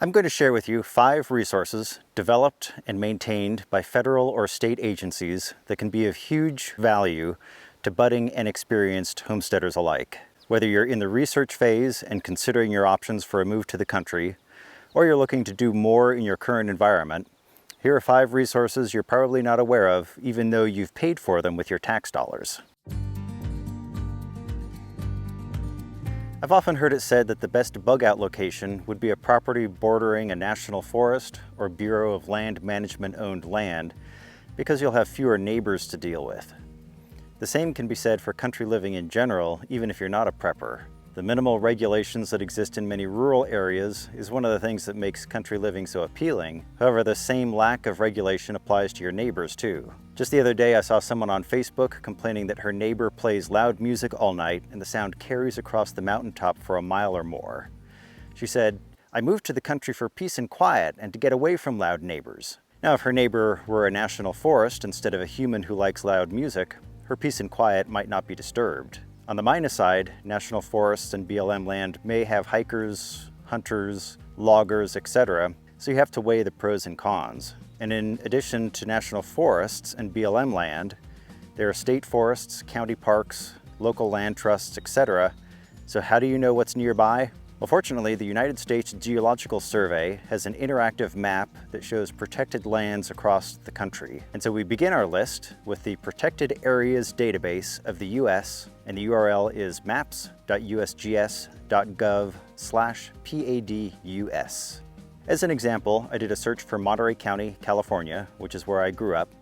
I'm going to share with you 5 resources developed and maintained by federal or state agencies that can be of huge value to budding and experienced homesteaders alike. Whether you're in the research phase and considering your options for a move to the country, or you're looking to do more in your current environment, here are 5 resources you're probably not aware of, even though you've paid for them with your tax dollars. I've often heard it said that the best bug-out location would be a property bordering a national forest or Bureau of Land Management-owned land, because you'll have fewer neighbors to deal with. The same can be said for country living in general, even if you're not a prepper. The minimal regulations that exist in many rural areas is one of the things that makes country living so appealing. However, the same lack of regulation applies to your neighbors too. Just the other day I saw someone on Facebook complaining that her neighbor plays loud music all night and the sound carries across the mountaintop for a mile or more. She said, "I moved to the country for peace and quiet and to get away from loud neighbors." Now, if her neighbor were a national forest instead of a human who likes loud music, her peace and quiet might not be disturbed. On the minus side, national forests and BLM land may have hikers, hunters, loggers, etc., so you have to weigh the pros and cons. And in addition to national forests and BLM land, there are state forests, county parks, local land trusts, etc. So how do you know what's nearby? Well, fortunately, the United States Geological Survey has an interactive map that shows protected lands across the country. And so we begin our list with the Protected Areas database of the US, and the URL is maps.usgs.gov/PADUS. As an example, I did a search for Monterey County, California, which is where I grew up,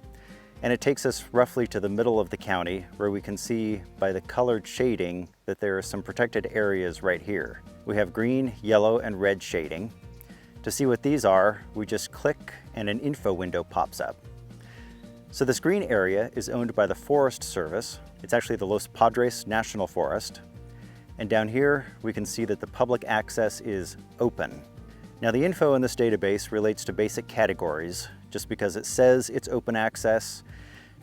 and it takes us roughly to the middle of the county, where we can see by the colored shading that there are some protected areas right here. We have green, yellow, and red shading. To see what these are, we just click and an info window pops up. So this green area is owned by the Forest Service. It's actually the Los Padres National Forest. And down here, we can see that the public access is open. Now, the info in this database relates to basic categories. Just because it says it's open access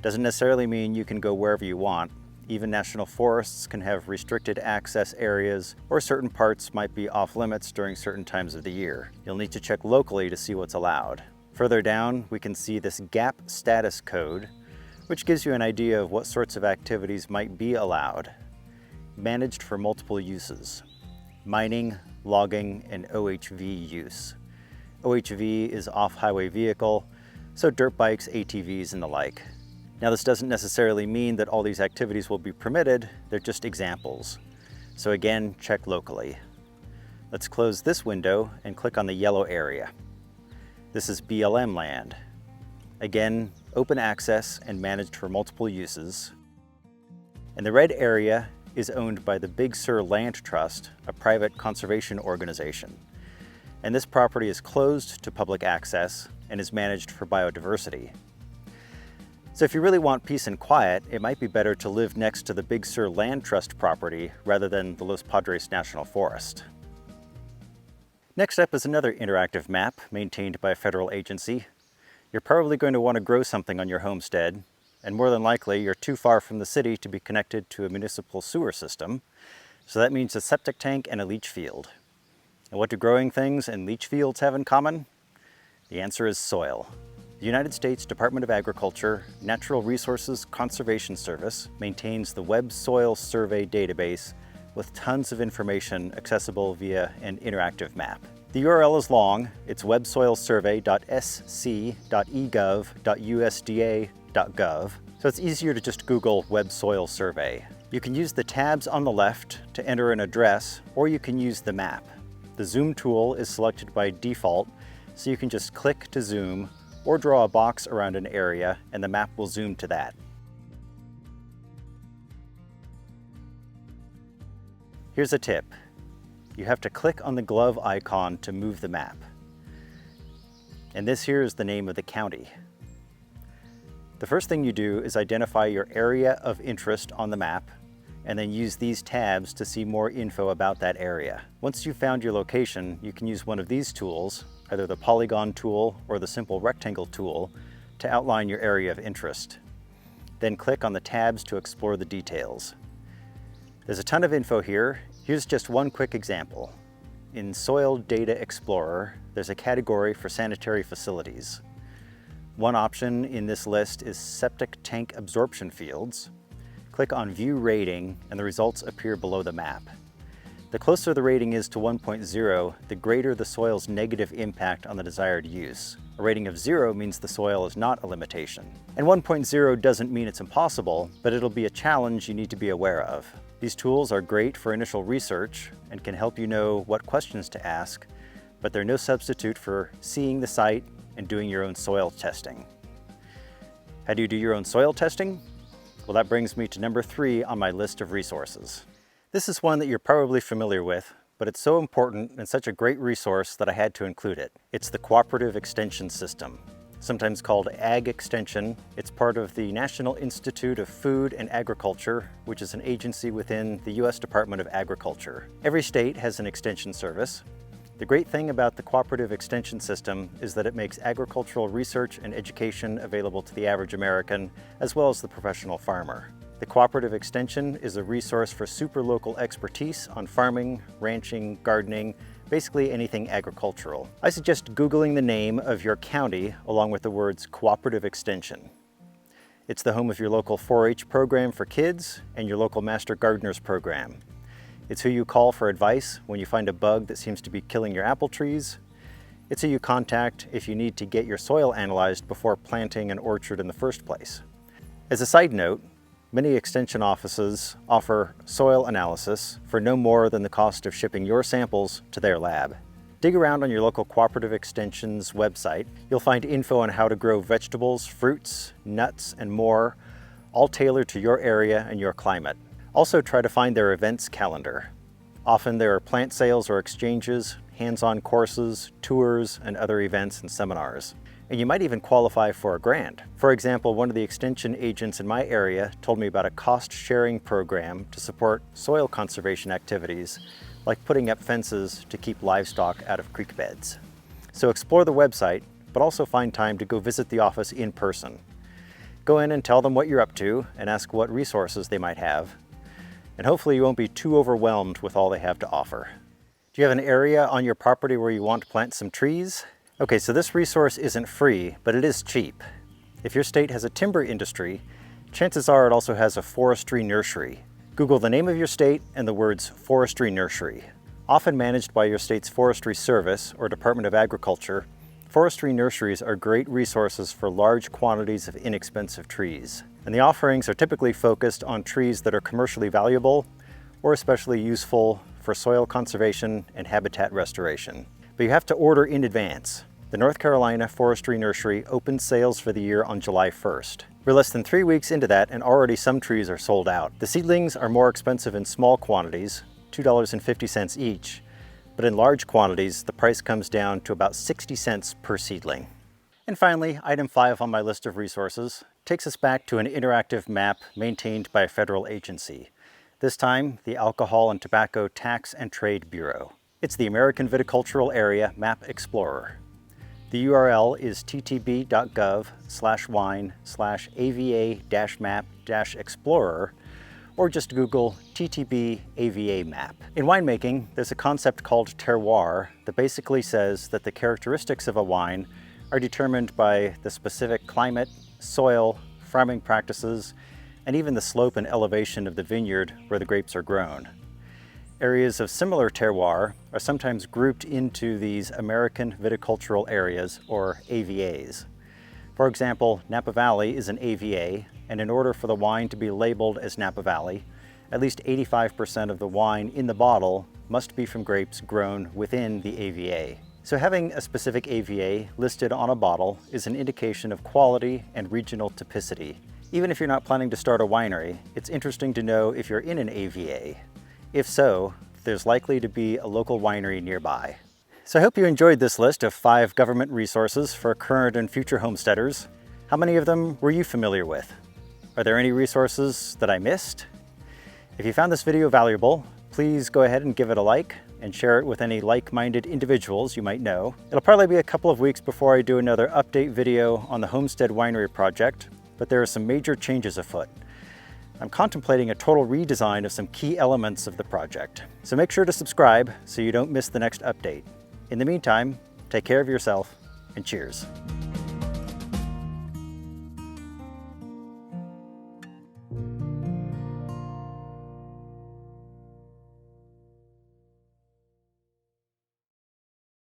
doesn't necessarily mean you can go wherever you want. Even national forests can have restricted access areas, or certain parts might be off limits during certain times of the year. You'll need to check locally to see what's allowed. Further down, we can see this GAP status code, which gives you an idea of what sorts of activities might be allowed. Managed for multiple uses: mining, logging, and OHV use. OHV is off-highway vehicle, so dirt bikes, ATVs, and the like. Now, this doesn't necessarily mean that all these activities will be permitted, they're just examples. So again, check locally. Let's close this window and click on the yellow area. This is BLM land. Again, open access and managed for multiple uses. And the red area is owned by the Big Sur Land Trust, a private conservation organization. And this property is closed to public access and is managed for biodiversity. So if you really want peace and quiet, it might be better to live next to the Big Sur Land Trust property rather than the Los Padres National Forest. Next up is another interactive map maintained by a federal agency. You're probably going to want to grow something on your homestead, and more than likely you're too far from the city to be connected to a municipal sewer system, so that means a septic tank and a leach field. And what do growing things and leach fields have in common? The answer is soil. The United States Department of Agriculture Natural Resources Conservation Service maintains the Web Soil Survey database with tons of information accessible via an interactive map. The URL is long. It's websoilsurvey.sc.egov.usda.gov, so it's easier to just Google Web Soil Survey. You can use the tabs on the left to enter an address, or you can use the map. The zoom tool is selected by default, so you can just click to zoom or draw a box around an area and the map will zoom to that. Here's a tip. You have to click on the glove icon to move the map. And this here is the name of the county. The first thing you do is identify your area of interest on the map and then use these tabs to see more info about that area. Once you've found your location, you can use one of these tools, either the polygon tool or the simple rectangle tool, to outline your area of interest. Then click on the tabs to explore the details. There's a ton of info here. Here's just one quick example. in Soil Data Explorer, there's a category for sanitary facilities. One option in this list is septic tank absorption fields. Click on View Rating and the results appear below the map. The closer the rating is to 1.0, the greater the soil's negative impact on the desired use. A rating of 0 means the soil is not a limitation. And 1.0 doesn't mean it's impossible, but it'll be a challenge you need to be aware of. These tools are great for initial research and can help you know what questions to ask, but they're no substitute for seeing the site and doing your own soil testing. How do you do your own soil testing? Well, that brings me to number 3 on my list of resources. This is one that you're probably familiar with, but it's so important and such a great resource that I had to include it. It's the Cooperative Extension System, sometimes called Ag Extension. It's part of the National Institute of Food and Agriculture, which is an agency within the U.S. Department of Agriculture. Every state has an extension service. The great thing about the Cooperative Extension System is that it makes agricultural research and education available to the average American, as well as the professional farmer. The Cooperative Extension is a resource for super local expertise on farming, ranching, gardening, basically anything agricultural. I suggest Googling the name of your county along with the words Cooperative Extension. It's the home of your local 4-H program for kids and your local Master Gardeners program. It's who you call for advice when you find a bug that seems to be killing your apple trees. It's who you contact if you need to get your soil analyzed before planting an orchard in the first place. As a side note, many extension offices offer soil analysis for no more than the cost of shipping your samples to their lab. Dig around on your local Cooperative Extension's website. You'll find info on how to grow vegetables, fruits, nuts, and more, all tailored to your area and your climate. Also try to find their events calendar. Often there are plant sales or exchanges, hands-on courses, tours, and other events and seminars. And you might even qualify for a grant. For example, one of the extension agents in my area told me about a cost-sharing program to support soil conservation activities, like putting up fences to keep livestock out of creek beds. So explore the website, but also find time to go visit the office in person. Go in and tell them what you're up to and ask what resources they might have. And hopefully you won't be too overwhelmed with all they have to offer. Do you have an area on your property where you want to plant some trees? Okay, so this resource isn't free, but it is cheap. If your state has a timber industry, chances are it also has a forestry nursery. Google the name of your state and the words Forestry Nursery. Often managed by your state's Forestry Service or Department of Agriculture, forestry nurseries are great resources for large quantities of inexpensive trees. And the offerings are typically focused on trees that are commercially valuable or especially useful for soil conservation and habitat restoration. But you have to order in advance. The North Carolina Forestry Nursery opens sales for the year on July 1st. We're less than 3 weeks into that and already some trees are sold out. The seedlings are more expensive in small quantities, $2.50 each, but in large quantities the price comes down to about 60 cents per seedling. And finally, item 5 on my list of resources takes us back to an interactive map maintained by a federal agency. This time, the Alcohol and Tobacco Tax and Trade Bureau. It's the American Viticultural Area Map Explorer. The URL is ttb.gov/wine/ava-map-explorer, or just Google TTB AVA map. In winemaking, there's a concept called terroir that basically says that the characteristics of a wine are determined by the specific climate, soil, farming practices, and even the slope and elevation of the vineyard where the grapes are grown. Areas of similar terroir are sometimes grouped into these American Viticultural Areas, or AVAs. For example, Napa Valley is an AVA, and in order for the wine to be labeled as Napa Valley, at least 85% of the wine in the bottle must be from grapes grown within the AVA. So having a specific AVA listed on a bottle is an indication of quality and regional typicity. Even if you're not planning to start a winery, it's interesting to know if you're in an AVA. If so, there's likely to be a local winery nearby. So I hope you enjoyed this list of 5 government resources for current and future homesteaders. How many of them were you familiar with? Are there any resources that I missed? If you found this video valuable, please go ahead and give it a like and share it with any like-minded individuals you might know. It'll probably be a couple of weeks before I do another update video on the Homestead Winery project, but there are some major changes afoot. I'm contemplating a total redesign of some key elements of the project. So make sure to subscribe so you don't miss the next update. In the meantime, take care of yourself and cheers.